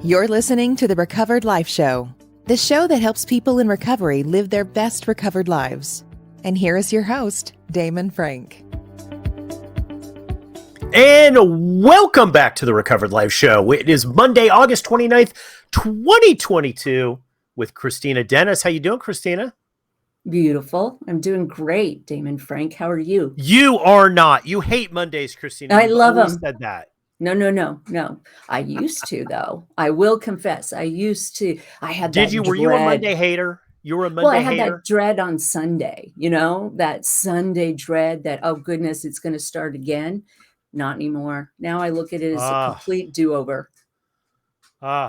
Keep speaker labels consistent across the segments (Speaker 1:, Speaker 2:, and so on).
Speaker 1: You're listening to the Recovered Life Show, the show that helps people in recovery live their best recovered lives. And here is your host, Damon Frank.
Speaker 2: And welcome back to the Recovered Life Show. It is Monday, August 29th, 2022 with Kristina Dennis. How you doing, Kristina?
Speaker 3: Beautiful. I'm doing great, Damon Frank. How are you?
Speaker 2: You are not. You hate Mondays, Kristina.
Speaker 3: I love them.
Speaker 2: Said that.
Speaker 3: No. I used to, though. I will confess. I used to. I had that dread.
Speaker 2: Were you a Monday hater? You were a Monday hater?
Speaker 3: Well, I had that dread on Sunday, that Sunday dread that, oh, goodness, it's going to start again. Not anymore. Now I look at it as a complete do-over.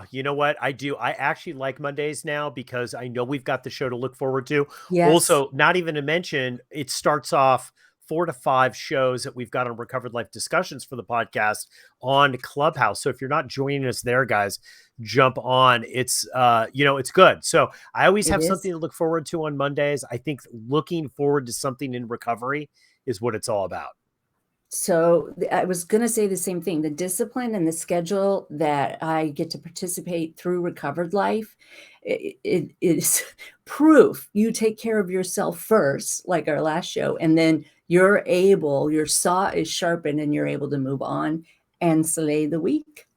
Speaker 2: You know what? I do. I actually like Mondays now because I know we've got the show to look forward to.
Speaker 3: Yes.
Speaker 2: Also, not even to mention, it starts off 4 to 5 shows that we've got on Recovered Life Discussions for the podcast on Clubhouse. So if you're not joining us there, guys, jump on. It's, it's good. So I always have something to look forward to on Mondays. I think looking forward to something in recovery is what it's all about.
Speaker 3: So I was going to say the same thing. The discipline and the schedule that I get to participate through Recovered Life, it is proof you take care of yourself first, like our last show, and then your saw is sharpened and you're able to move on and slay the week.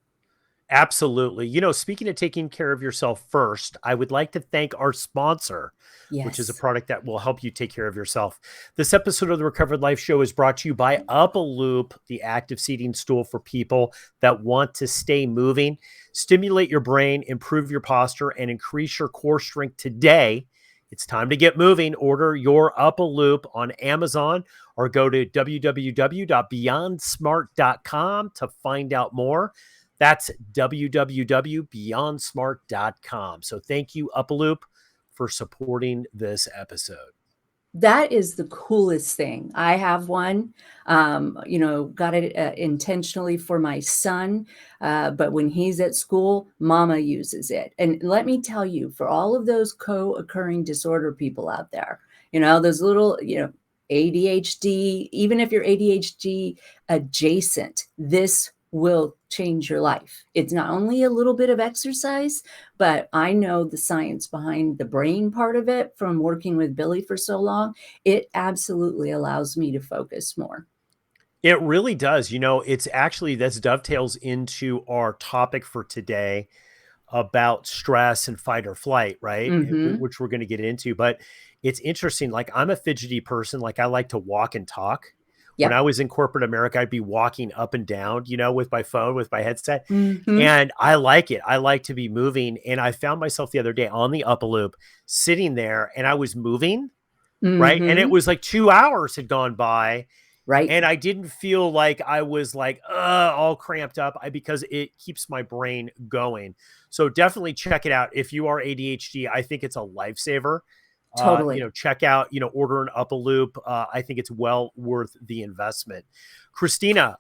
Speaker 2: Absolutely. Speaking of taking care of yourself first, I would like to thank our sponsor, which is a product that will help you take care of yourself. This episode of the Recovered Life Show is brought to you by Up a Loop, the active seating stool for people that want to stay moving, stimulate your brain, improve your posture, and increase your core strength today. It's time to get moving. Order your Up a Loop on Amazon or go to www.beyondsmart.com to find out more. That's www.beyondsmart.com. So thank you, Up a Loop, for supporting this episode.
Speaker 3: That is the coolest thing. I have one, got it intentionally for my son. But when he's at school, mama uses it. And let me tell you, for all of those co-occurring disorder people out there, those little, ADHD, even if you're ADHD adjacent, this will change your life. It's not only a little bit of exercise, but I know the science behind the brain part of it from working with Billy for so long. It absolutely allows me to focus more.
Speaker 2: It really does. It's actually, this dovetails into our topic for today about stress and fight or flight, right?
Speaker 3: Mm-hmm.
Speaker 2: Which we're going to get into, but it's interesting. Like, I'm a fidgety person. Like, I like to walk and talk. Yep. When I was in corporate America, I'd be walking up and down, with my phone, with my headset.
Speaker 3: Mm-hmm.
Speaker 2: And I like it. I like to be moving. And I found myself the other day on the Up a Loop sitting there and I was moving, right? And it was like 2 hours had gone by.
Speaker 3: Right.
Speaker 2: And I didn't feel like I was like, all cramped up because it keeps my brain going. So definitely check it out. If you are ADHD, I think it's a lifesaver.
Speaker 3: Totally.
Speaker 2: Check out, order an Up a Loop. I think it's well worth the investment. Kristina,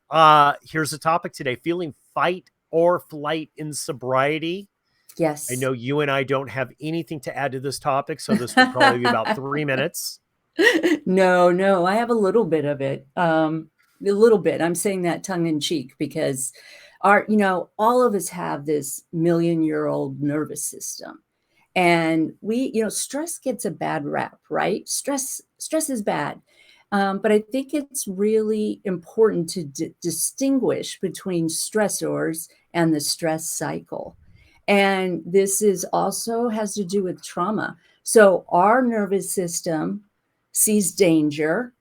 Speaker 2: here's the topic today: feeling fight or flight in sobriety.
Speaker 3: Yes.
Speaker 2: I know you and I don't have anything to add to this topic, so this will probably be about 3 minutes.
Speaker 3: No, I have a little bit of it. A little bit. I'm saying that tongue in cheek because all of us have this 1,000,000-year-old nervous system. And stress gets a bad rap, right? Stress is bad. But I think it's really important to distinguish between stressors and the stress cycle. And this also has to do with trauma. So our nervous system sees danger.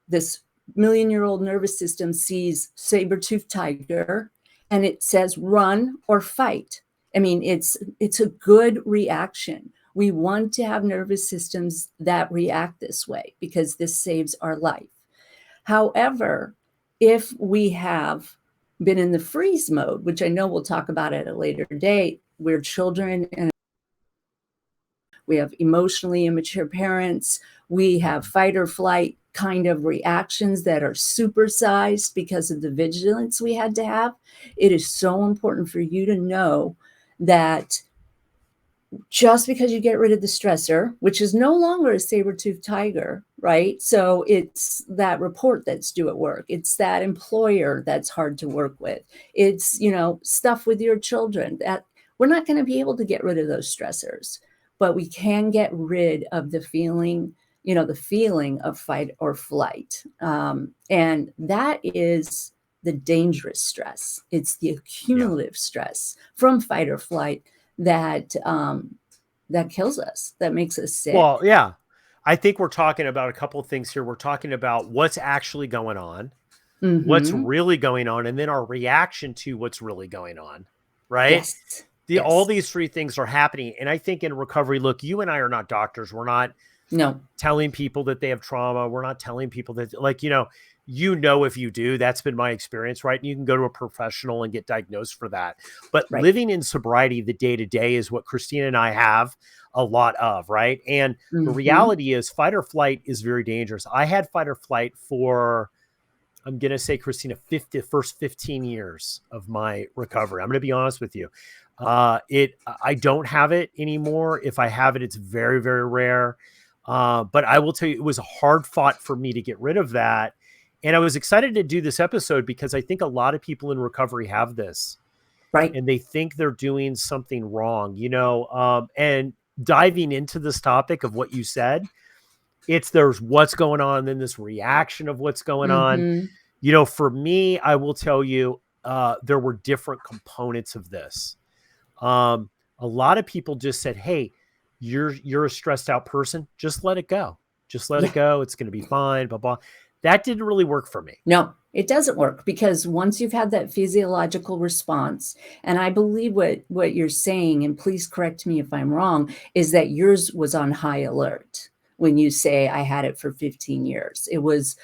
Speaker 3: This 1,000,000-year-old nervous system sees saber-toothed tiger, and it says run or fight. I mean, it's a good reaction. We want to have nervous systems that react this way because this saves our life. However, if we have been in the freeze mode, which I know we'll talk about at a later date, we're children and we have emotionally immature parents, we have fight or flight kind of reactions that are supersized because of the vigilance we had to have. It is so important for you to know that just because you get rid of the stressor, which is no longer a saber-toothed tiger, right? So it's that report that's due at work. It's that employer that's hard to work with. It's, stuff with your children that we're not going to be able to get rid of those stressors, but we can get rid of the feeling, the feeling of fight or flight. And that is the dangerous stress. It's the accumulative stress from fight or flight that kills us, that makes us sick.
Speaker 2: Well, yeah. I think we're talking about a couple of things here. We're talking about what's actually going on, what's really going on, and then our reaction to what's really going on, right?
Speaker 3: Yes.
Speaker 2: All these three things are happening. And I think in recovery, look, you and I are not doctors. We're not telling people that they have trauma. We're not telling people that, like, if you do, that's been my experience, right? And you can go to a professional and get diagnosed for that. But living in sobriety, the day-to-day is what Kristina and I have a lot of, right? And the reality is fight or flight is very dangerous. I had fight or flight for, I'm going to say, Kristina, first 15 years of my recovery. I'm going to be honest with you. I don't have it anymore. If I have it, it's very, very rare. But I will tell you, it was hard fought for me to get rid of that. And I was excited to do this episode because I think a lot of people in recovery have this,
Speaker 3: right?
Speaker 2: And they think they're doing something wrong, and diving into this topic of what you said, there's what's going on, and then this reaction of what's going on. For me, I will tell you, there were different components of this. A lot of people just said, hey, you're a stressed out person. Just let it go. Just let it go. It's going to be fine. Blah, blah. That didn't really work for me.
Speaker 3: No, it doesn't work, because once you've had that physiological response, and I believe what you're saying, and please correct me if I'm wrong, is that yours was on high alert. When you say I had it for 15 years, it was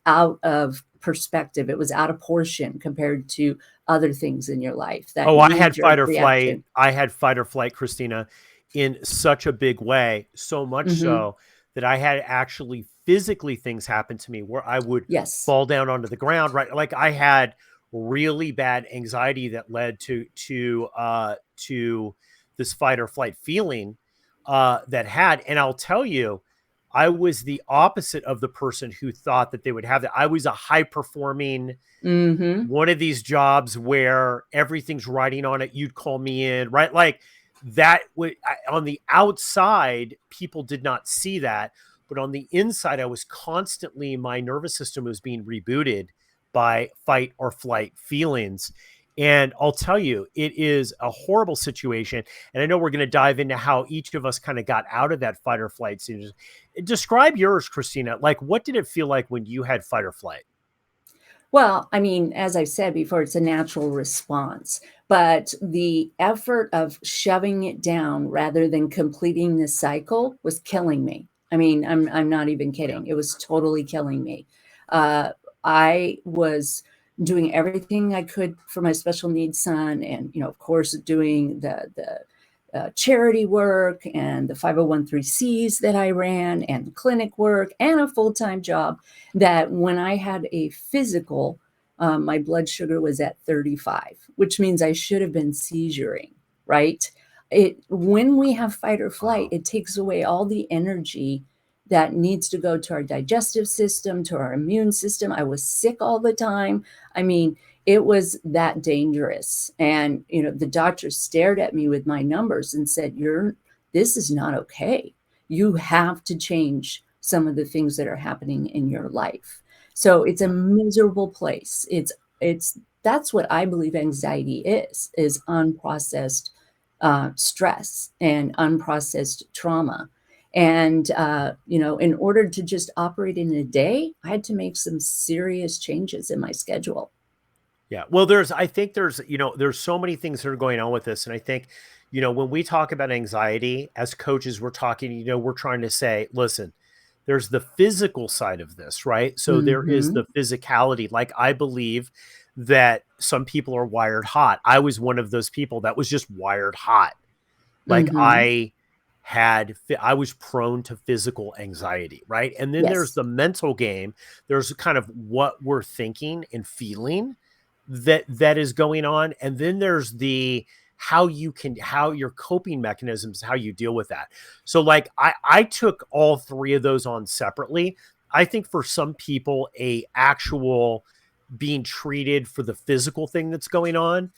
Speaker 3: out of perspective. It was out of portion compared to other things in your life.
Speaker 2: I had fight or flight. I had fight or flight, Kristina, in such a big way, so much so that I had actually physically things happen to me where I would fall down onto the ground, right? Like I had really bad anxiety that led to this fight or flight feeling and I'll tell you, I was the opposite of the person who thought that they would have that. I was a high performing, one of these jobs where everything's riding on it. You'd call me in, right? Like that on the outside, people did not see that. But on the inside, I was constantly, my nervous system was being rebooted by fight or flight feelings. And I'll tell you, it is a horrible situation. And I know we're going to dive into how each of us kind of got out of that fight or flight scene. Describe yours, Kristina. Like, what did it feel like when you had fight or flight?
Speaker 3: Well, I mean, as I said before, it's a natural response, but the effort of shoving it down rather than completing the cycle was killing me. I mean, I'm not even kidding. It was totally killing me. I was doing everything I could for my special needs son, and of course, doing the charity work and the 501(c)(3)s that I ran, and the clinic work, and a full-time job. That when I had a physical, my blood sugar was at 35, which means I should have been seizuring, right? When we have fight or flight, it takes away all the energy that needs to go to our digestive system, to our immune system. I was sick all the time. I mean, it was that dangerous. And, the doctor stared at me with my numbers and said, this is not okay. You have to change some of the things that are happening in your life. So it's a miserable place. That's what I believe anxiety is unprocessed stress and unprocessed trauma. And, in order to just operate in a day, I had to make some serious changes in my schedule.
Speaker 2: Yeah. Well, I think there's so many things that are going on with this. And I think, when we talk about anxiety as coaches, we're talking, we're trying to say, listen, there's the physical side of this, right? So there is the physicality. Like, I believe that some people are wired hot. I was one of those people that was just wired hot. Like I was prone to physical anxiety, right? And then there's the mental game. There's kind of what we're thinking and feeling that is going on. And then there's how your coping mechanisms, how you deal with that. So like I took all three of those on separately. I think for some people, a actual being treated for the physical thing that's going on,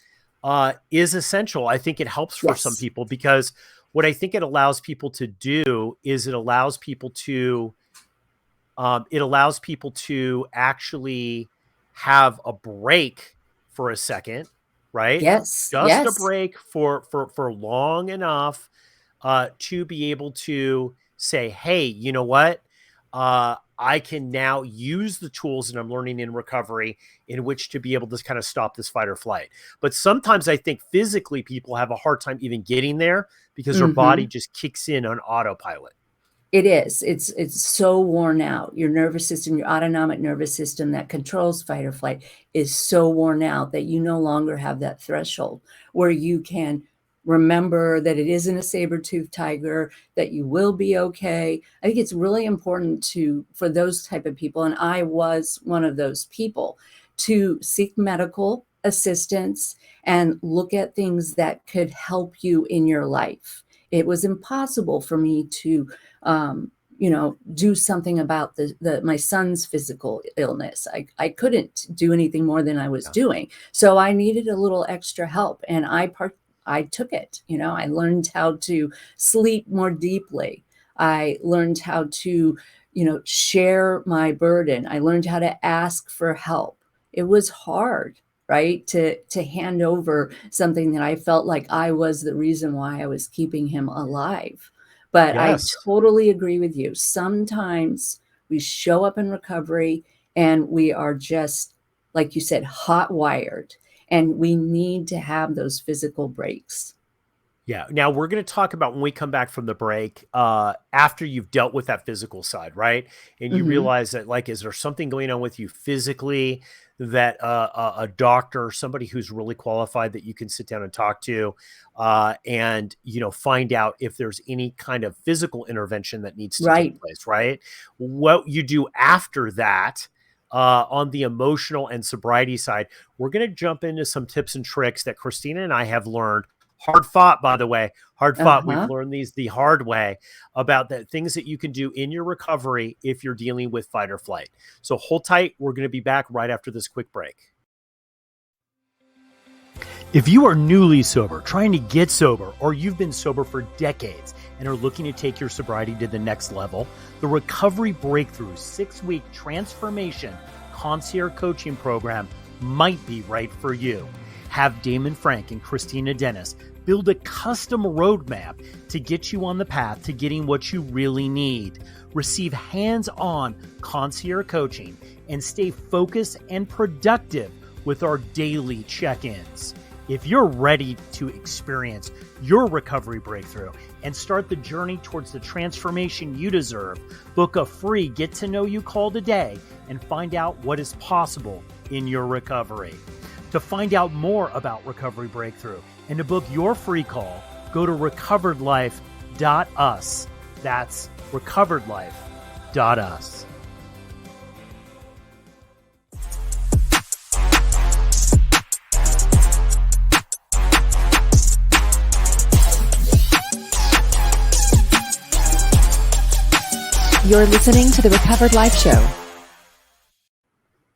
Speaker 2: is essential. I think it helps for some
Speaker 3: Yes.
Speaker 2: people, because what I think it allows people to do is it allows people to actually have a break for a second, right?
Speaker 3: Yes.
Speaker 2: Just a
Speaker 3: Yes.
Speaker 2: break for long enough to be able to say, hey, you know what? I can now use the tools that I'm learning in recovery in which to be able to kind of stop this fight or flight. But sometimes I think physically people have a hard time even getting there because their body
Speaker 3: Mhm.
Speaker 2: just kicks in on autopilot.
Speaker 3: It is. It's so worn out. Your nervous system, your autonomic nervous system that controls fight or flight is so worn out that you no longer have that threshold where you can remember that it isn't a saber-toothed tiger, that you will be okay. I think it's really important for those type of people, and I was one of those people, to seek medical assistance and look at things that could help you in your life. It was impossible for me to do something about my son's physical illness. I couldn't do anything more than I was
Speaker 2: Yeah.
Speaker 3: doing. So I needed a little extra help, and I took it. I learned how to sleep more deeply. I learned how to, share my burden. I learned how to ask for help. It was hard, right? To hand over something that I felt like I was the reason why I was keeping him alive. But I
Speaker 2: Yes.
Speaker 3: totally agree with you. Sometimes we show up in recovery and we are just, like you said, hot wired, and we need to have those physical breaks.
Speaker 2: Yeah. Now we're going to talk about, when we come back from the break, after you've dealt with that physical side, right? And you
Speaker 3: Mhm.
Speaker 2: realize that, like, is there something going on with you physically that a doctor, somebody who's really qualified that you can sit down and talk to, and, find out if there's any kind of physical intervention that needs to take
Speaker 3: Right.
Speaker 2: place, right? What you do after that, on the emotional and sobriety side, we're going to jump into some tips and tricks that Kristina and I have learned. Hard fought, by the way, hard fought. We've
Speaker 3: Uh-huh.
Speaker 2: learned these the hard way, about the things that you can do in your recovery if you're dealing with fight or flight. So hold tight. We're going to be back right after this quick break. If you are newly sober, trying to get sober, or you've been sober for decades and are looking to take your sobriety to the next level, the Recovery Breakthrough 6-week transformation concierge coaching program might be right for you. Have Damon Frank and Kristina Dennis build a custom roadmap to get you on the path to getting what you really need. Receive hands-on concierge coaching and stay focused and productive with our daily check-ins. If you're ready to experience your recovery breakthrough and start the journey towards the transformation you deserve, book a free get-to-know-you call today and find out what is possible in your recovery. To find out more about Recovery Breakthrough and to book your free call, go to recoveredlife.us. That's recoveredlife.us.
Speaker 1: You're listening to the Recovered Life Show.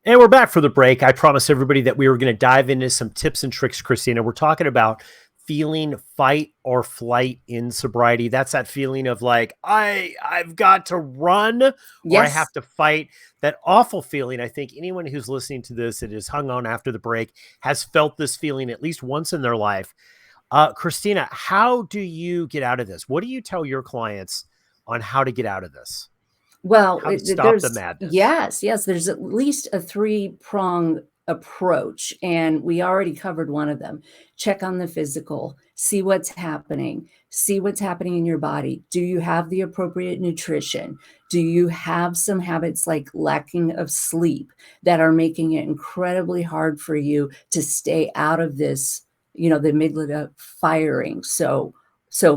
Speaker 2: And we're back for the break. I promised everybody that we were going to dive into some tips and tricks, Kristina. We're talking about feeling fight or flight in sobriety. That's that feeling of like, I've got to run, or I have
Speaker 3: Yes.
Speaker 2: to fight. That awful feeling. I think anyone who's listening to this that is hung on after the break has felt this feeling at least once in their life. Kristina, how do you get out of this? What do you tell your clients on how to get out of this?
Speaker 3: Well,
Speaker 2: How to stop the
Speaker 3: there's
Speaker 2: madness?
Speaker 3: yes, there's at least a three-prong approach, and we already covered one of them. Check on the physical, see what's happening, in your body. Do you have the appropriate nutrition? Do you have some habits like lacking of sleep that are making it incredibly hard for you to stay out of this, the amygdala firing so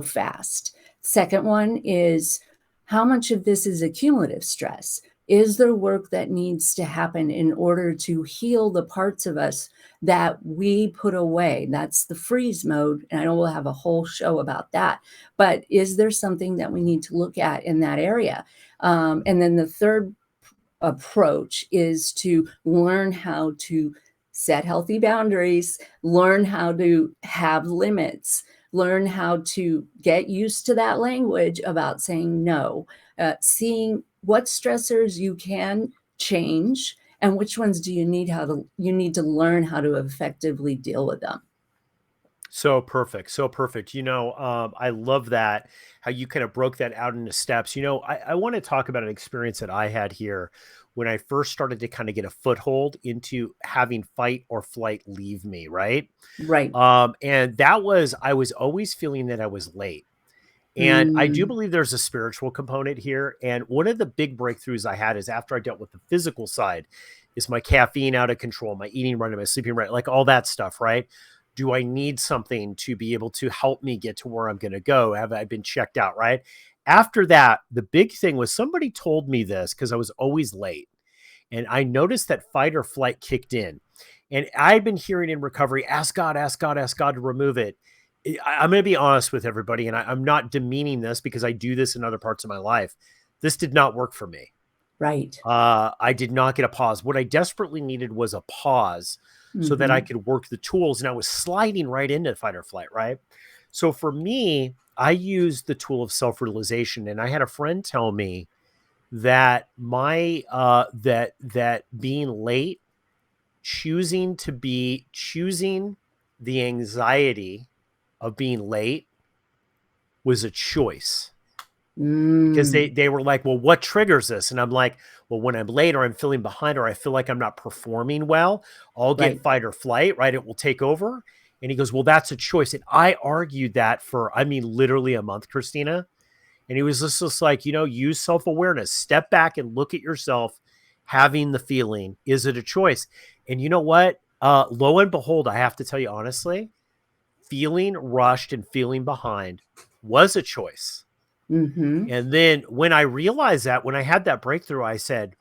Speaker 3: fast? Second one is, how much of this is accumulative stress? Is there work that needs to happen in order to heal the parts of us that we put away? That's the freeze mode. And I know we'll have a whole show about that. But is there something that we need to look at in that area? And then the third approach is to learn how to set healthy boundaries, learn how to have limits, learn how to get used to that language about saying no, seeing what stressors you can change and which ones do you need to learn how to effectively deal with them.
Speaker 2: So perfect. So perfect. I love that, how you kind of broke that out into steps. I want to talk about an experience that I had here when I first started to kind of get a foothold into having fight or flight leave me. Right.
Speaker 3: Right.
Speaker 2: And I was always feeling that I was late. And I do
Speaker 3: Mm,
Speaker 2: believe there's a spiritual component here. And one of the big breakthroughs I had is after I dealt with the physical side, is my caffeine out of control, my eating right, my sleeping right, like all that stuff, right? Do I need something to be able to help me get to where I'm going to go? Have I been checked out, right? After that, the big thing was somebody told me this because I was always late. And I noticed that fight or flight kicked in. And I've been hearing in recovery, ask God, ask God, ask God to remove it. I'm going to be honest with everybody, and I'm not demeaning this because I do this in other parts of my life. This did not work for me.
Speaker 3: right.
Speaker 2: I did not get a pause. What I desperately needed was a pause so that I
Speaker 3: Hmm.
Speaker 2: could work the tools. And I was sliding right into fight or flight, right? So for me, I used the tool of self-realization. And I had a friend tell me that that being late, choosing the anxiety of being late was a choice. Because
Speaker 3: Mm,
Speaker 2: they were like, well, what triggers this? And I'm like, well, when I'm late or I'm feeling behind or I feel like I'm not performing well, I'll get
Speaker 3: right.
Speaker 2: fight or flight, right? It will take over. And he goes, well, that's a choice. And I argued that for, literally a month, Kristina. And he was just like, use self-awareness, step back and look at yourself having the feeling. Is it a choice? And you know what? Lo and behold, I have to tell you honestly, feeling rushed and feeling behind was a choice.
Speaker 3: Hmm.
Speaker 2: And then when I realized that, when I had that breakthrough, I said,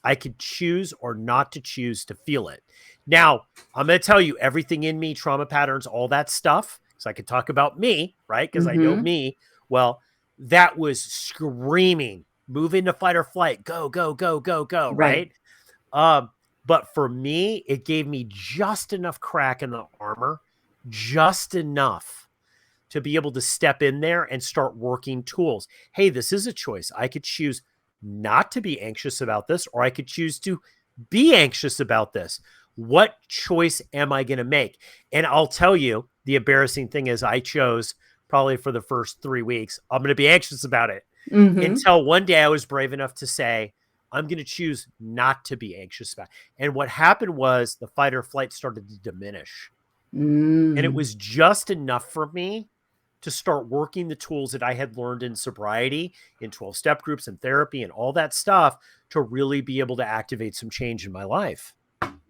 Speaker 2: I could choose or not to choose to feel it. Now, I'm going to tell you everything in me, trauma patterns, all that stuff. So I could talk about me, right? Because I know
Speaker 3: Hmm.
Speaker 2: me. Well, that was screaming, move into fight or flight, go, go, go, go, go,
Speaker 3: Right.
Speaker 2: right? Um, but for me, it gave me just enough crack in the armor, just enough to be able to step in there and start working tools. Hey, this is a choice. I could choose not to be anxious about this, or I could choose to be anxious about this. What choice am I going to make? And I'll tell you, the embarrassing thing is I chose probably for the first 3 weeks, I'm going to be anxious about it,
Speaker 3: Hmm.
Speaker 2: until one day I was brave enough to say, I'm going to choose not to be anxious about it. And what happened was the fight or flight started to diminish. And it
Speaker 3: Mm.
Speaker 2: was just enough for me to start working the tools that I had learned in sobriety, in 12-step groups and therapy and all that stuff to really be able to activate some change in my life.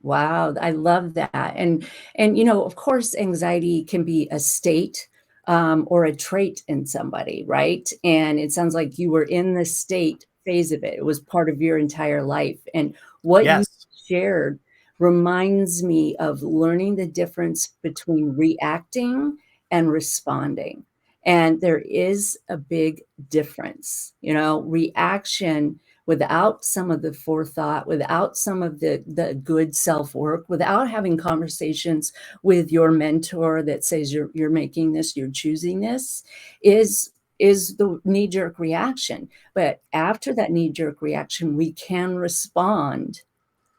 Speaker 3: Wow, I love that. And of course, anxiety can be a state or a trait in somebody, right? And it sounds like you were in the state phase of it. It was part of your entire life. And what you
Speaker 2: Yes,
Speaker 3: shared reminds me of learning the difference between reacting and responding. And there is a big difference. Reaction without some of the forethought, without some of the good self-work, without having conversations with your mentor that says you're making this, you're choosing this, is the knee-jerk reaction. But after that knee-jerk reaction, we can respond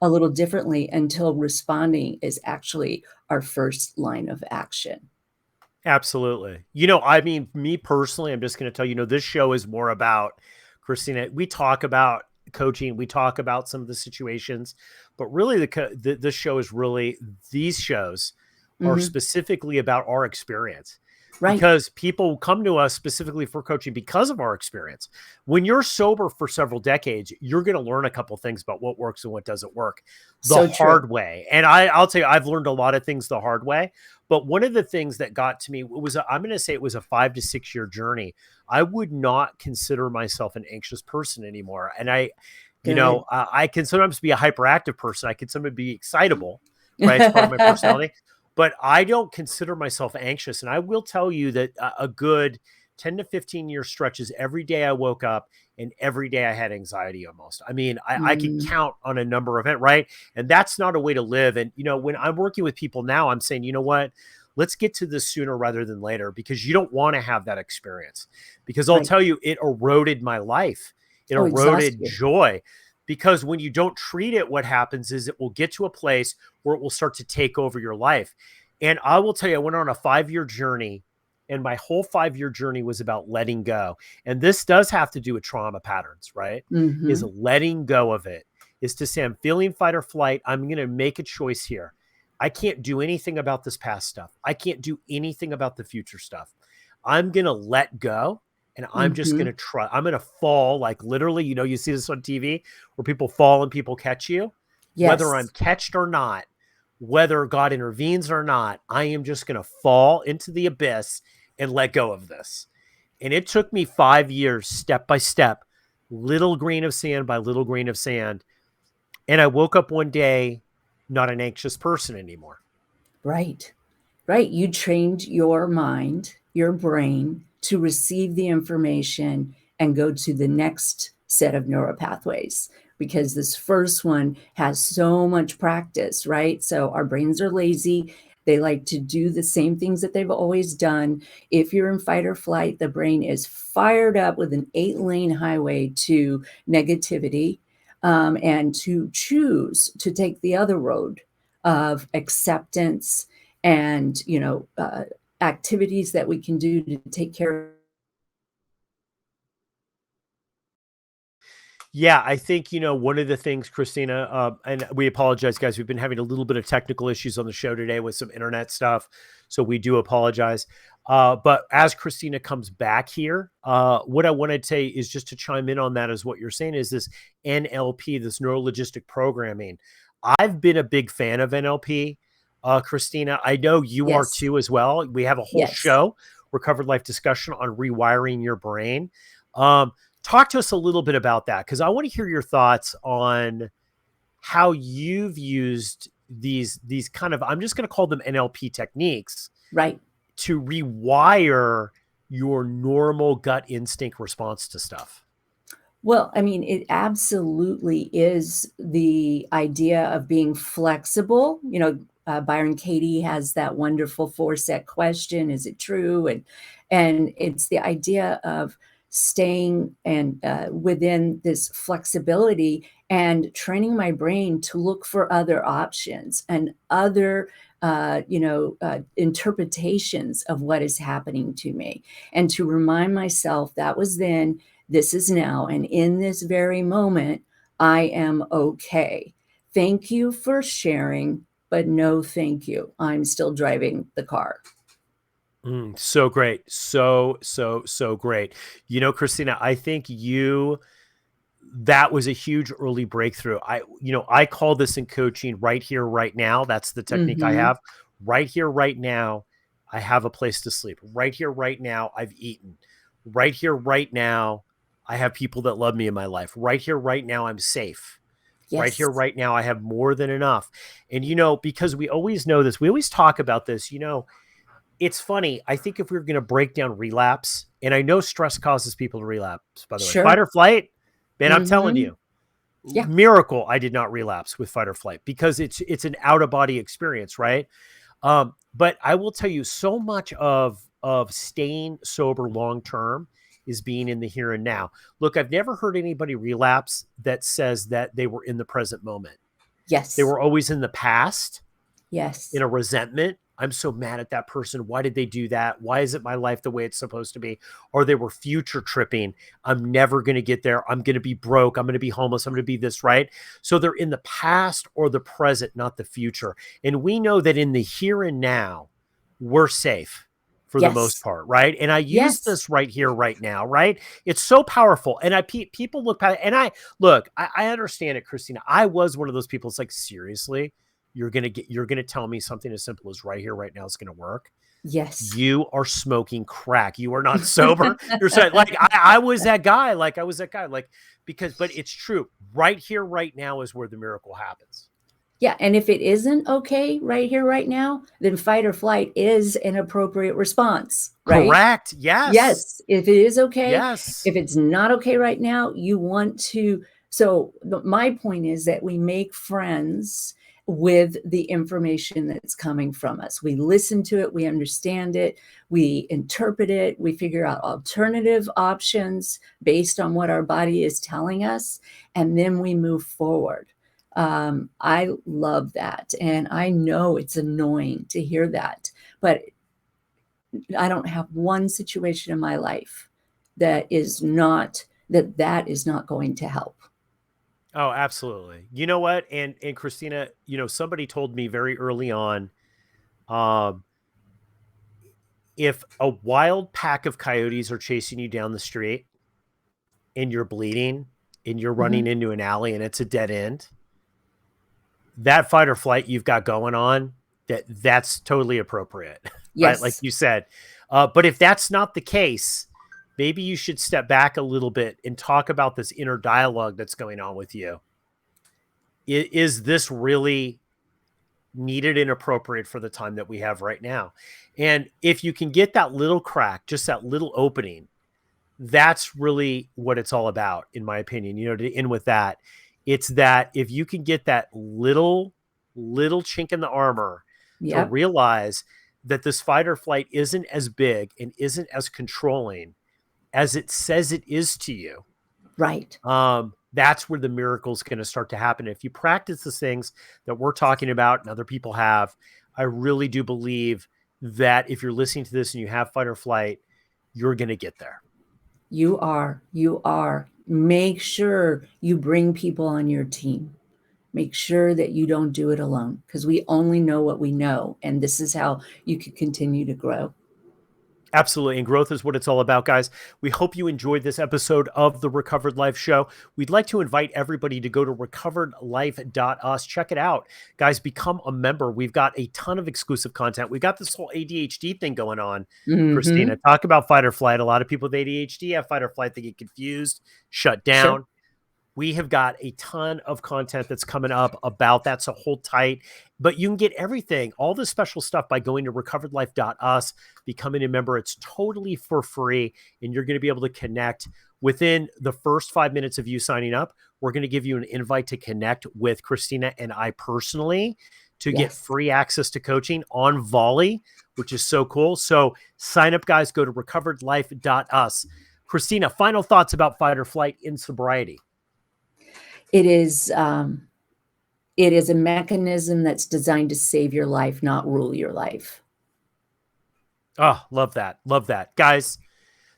Speaker 3: a little differently until responding is actually our first line of action.
Speaker 2: absolutely. Me personally, I'm just going to tell you, this show is more about, Christina, we talk about coaching, we talk about some of the situations, but really the show is really, these shows are
Speaker 3: Mhm.
Speaker 2: specifically about our experience,
Speaker 3: Right.
Speaker 2: because people come to us specifically for coaching because of our experience. When you're sober for several decades, you're going to learn a couple things about what works and what doesn't work the
Speaker 3: So true.
Speaker 2: hard way. And I'll tell you, I've learned a lot of things the hard way. But one of the things that got to me I'm going to say it was a 5 to 6 year journey. I would not consider myself an anxious person anymore. And
Speaker 3: Good.
Speaker 2: I can sometimes be a hyperactive person. I can sometimes be excitable, right? It's part of my personality, but I don't consider myself anxious. And I will tell you that a good 10 to 15 year stretches. Every day I woke up and every day I had anxiety almost. I mean, I could count on a number of it, right? And that's not a way to live. And, when I'm working with people now, I'm saying, you know what? Let's get to this sooner rather than later, because you don't want to have that experience, because I'll tell you, it eroded my life. It eroded joy, because when you don't treat it, what happens is it will get to a place where it will start to take over your life. And I will tell you, I went on a 5-year journey, and my whole 5-year journey was about letting go. And this does have to do with trauma patterns, right? Is letting go of it, is to say, I'm feeling fight or flight. I'm going to make a choice here. I can't do anything about this past stuff. I can't do anything about the future stuff. I'm going to let go, and I'm just going to try. I'm going to fall, like literally, you see this on TV where people fall and people catch you. Yes. Whether I'm catched or not, whether God intervenes or not, I am just going to fall into the abyss and let go of this. And it took me 5 years, step by step, little grain of sand by little grain of sand. And I woke up one day, not an anxious person anymore.
Speaker 3: Right. You trained your mind, your brain, to receive the information and go to the next set of neuropathways, because this first one has so much practice, right? So our brains are lazy. They like to do the same things that they've always done. If you're in fight or flight, the brain is fired up with an 8-lane highway to negativity, and to choose to take the other road of acceptance and, activities that we can do to take care of.
Speaker 2: Yeah, I think, one of the things, Kristina, and we apologize, guys, we've been having a little bit of technical issues on the show today with some internet stuff, so we do apologize. But as Kristina comes back here, what I want to say is just to chime in on that, is what you're saying is this NLP, this neuro-logistic programming. I've been a big fan of NLP, Kristina. I know you are too as well. We have a whole show, Recovered Life Discussion, on rewiring your brain. Talk to us a little bit about that, because I want to hear your thoughts on how you've used these kind of, I'm just going to call them NLP techniques,
Speaker 3: right,
Speaker 2: to rewire your normal gut instinct response to stuff.
Speaker 3: Well, I mean, it absolutely is the idea of being flexible. Byron Katie has that wonderful 4-set question: is it true? And it's the idea of staying and within this flexibility and training my brain to look for other options and other interpretations of what is happening to me, and to remind myself that was then, this is now, and in this very moment, I am okay. Thank you for sharing, but no thank you. I'm still driving the car.
Speaker 2: So great. So great. Kristina, I think that was a huge early breakthrough. I call this in coaching right here, right now. That's the technique I have. Right here, right now, I have a place to sleep. Right here, right now, I've eaten. Right here, right now, I have people that love me in my life. Right here, right now, I'm safe. Yes. Right here, right now, I have more than enough. And, because we always know this, we always talk about this, it's funny. I think if we were going to break down relapse, and I know stress causes people to relapse, by the way, fight or flight, man, I'm telling you, miracle, I did not relapse with fight or flight, because it's an out of body experience. Right. But I will tell you, so much of staying sober long-term is being in the here and now. Look, I've never heard anybody relapse that says that they were in the present moment.
Speaker 3: Yes.
Speaker 2: They were always in the past.
Speaker 3: Yes.
Speaker 2: In a resentment. I'm so mad at that person. Why did they do that? Why isn't my life the way it's supposed to be? Or they were future tripping. I'm never going to get there. I'm going to be broke. I'm going to be homeless. I'm going to be this, right? So they're in the past or the present, not the future. And we know that in the here and now, we're safe for the most part, right? And I use this right here, right now, right? It's so powerful. And people look past, and I understand it, Kristina. I was one of those people. It's like, seriously? You're going to tell me something as simple as right here, right now is going to work.
Speaker 3: Yes.
Speaker 2: You are smoking crack. You are not sober. You're saying, like, I was that guy. But it's true. Right here, right now is where the miracle happens.
Speaker 3: Yeah. And if it isn't okay right here, right now, then fight or flight is an appropriate response, right?
Speaker 2: Correct. Yes.
Speaker 3: Yes. If it is okay,
Speaker 2: Yes.
Speaker 3: if it's not okay right now, you want to. So my point is that we make friends with the information that's coming from us. We listen to it, we understand it, we interpret it, we figure out alternative options based on what our body is telling us, and then we move forward. I love that. And I know it's annoying to hear that, but I don't have one situation in my life that is not going to help.
Speaker 2: Oh, absolutely. You know what? And Kristina, somebody told me very early on, if a wild pack of coyotes are chasing you down the street and you're bleeding and you're running into an alley and it's a dead end, that fight or flight you've got going on, that's totally appropriate.
Speaker 3: Yes.
Speaker 2: Right? Like you said. But if that's not the case, maybe you should step back a little bit and talk about this inner dialogue that's going on with you. Is this really needed and appropriate for the time that we have right now? And if you can get that little crack, just that little opening, that's really what it's all about, in my opinion. To end with that, it's that if you can get that little chink in the armor to realize that this fight or flight isn't as big and isn't as controlling as it says it is to you.
Speaker 3: Right.
Speaker 2: That's where the miracle is going to start to happen. If you practice the things that we're talking about and other people have, I really do believe that if you're listening to this and you have fight or flight, you're going to get there.
Speaker 3: You are. Make sure you bring people on your team. Make sure that you don't do it alone, because we only know what we know. And this is how you can continue to grow.
Speaker 2: Absolutely. And growth is what it's all about, guys. We hope you enjoyed this episode of the Recovered Life Show. We'd like to invite everybody to go to recoveredlife.us. Check it out. Guys, become a member. We've got a ton of exclusive content. We've got this whole ADHD thing going on. Kristina, talk about fight or flight. A lot of people with ADHD have fight or flight. They get confused, shut down. Sure. We have got a ton of content that's coming up about that, so hold tight. But you can get everything, all this special stuff, by going to recoveredlife.us, becoming a member. It's totally for free, and you're going to be able to connect. Within the first 5 minutes of you signing up, we're going to give you an invite to connect with Kristina and I personally to get free access to coaching on Volley, which is so cool. So sign up, guys. Go to recoveredlife.us. Kristina, final thoughts about fight or flight in sobriety.
Speaker 3: It is a mechanism that's designed to save your life, not rule your life.
Speaker 2: Oh, love that. Love that. Guys,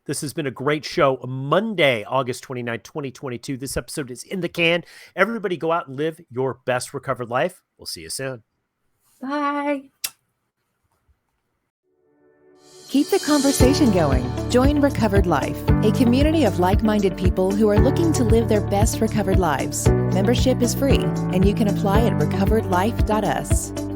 Speaker 2: this has been a great show. Monday, August 29, 2022. This episode is in the can. Everybody go out and live your best recovered life. We'll see you soon.
Speaker 3: Bye.
Speaker 1: Keep the conversation going. Join Recovered Life, a community of like-minded people who are looking to live their best recovered lives. Membership is free, and you can apply at recoveredlife.us.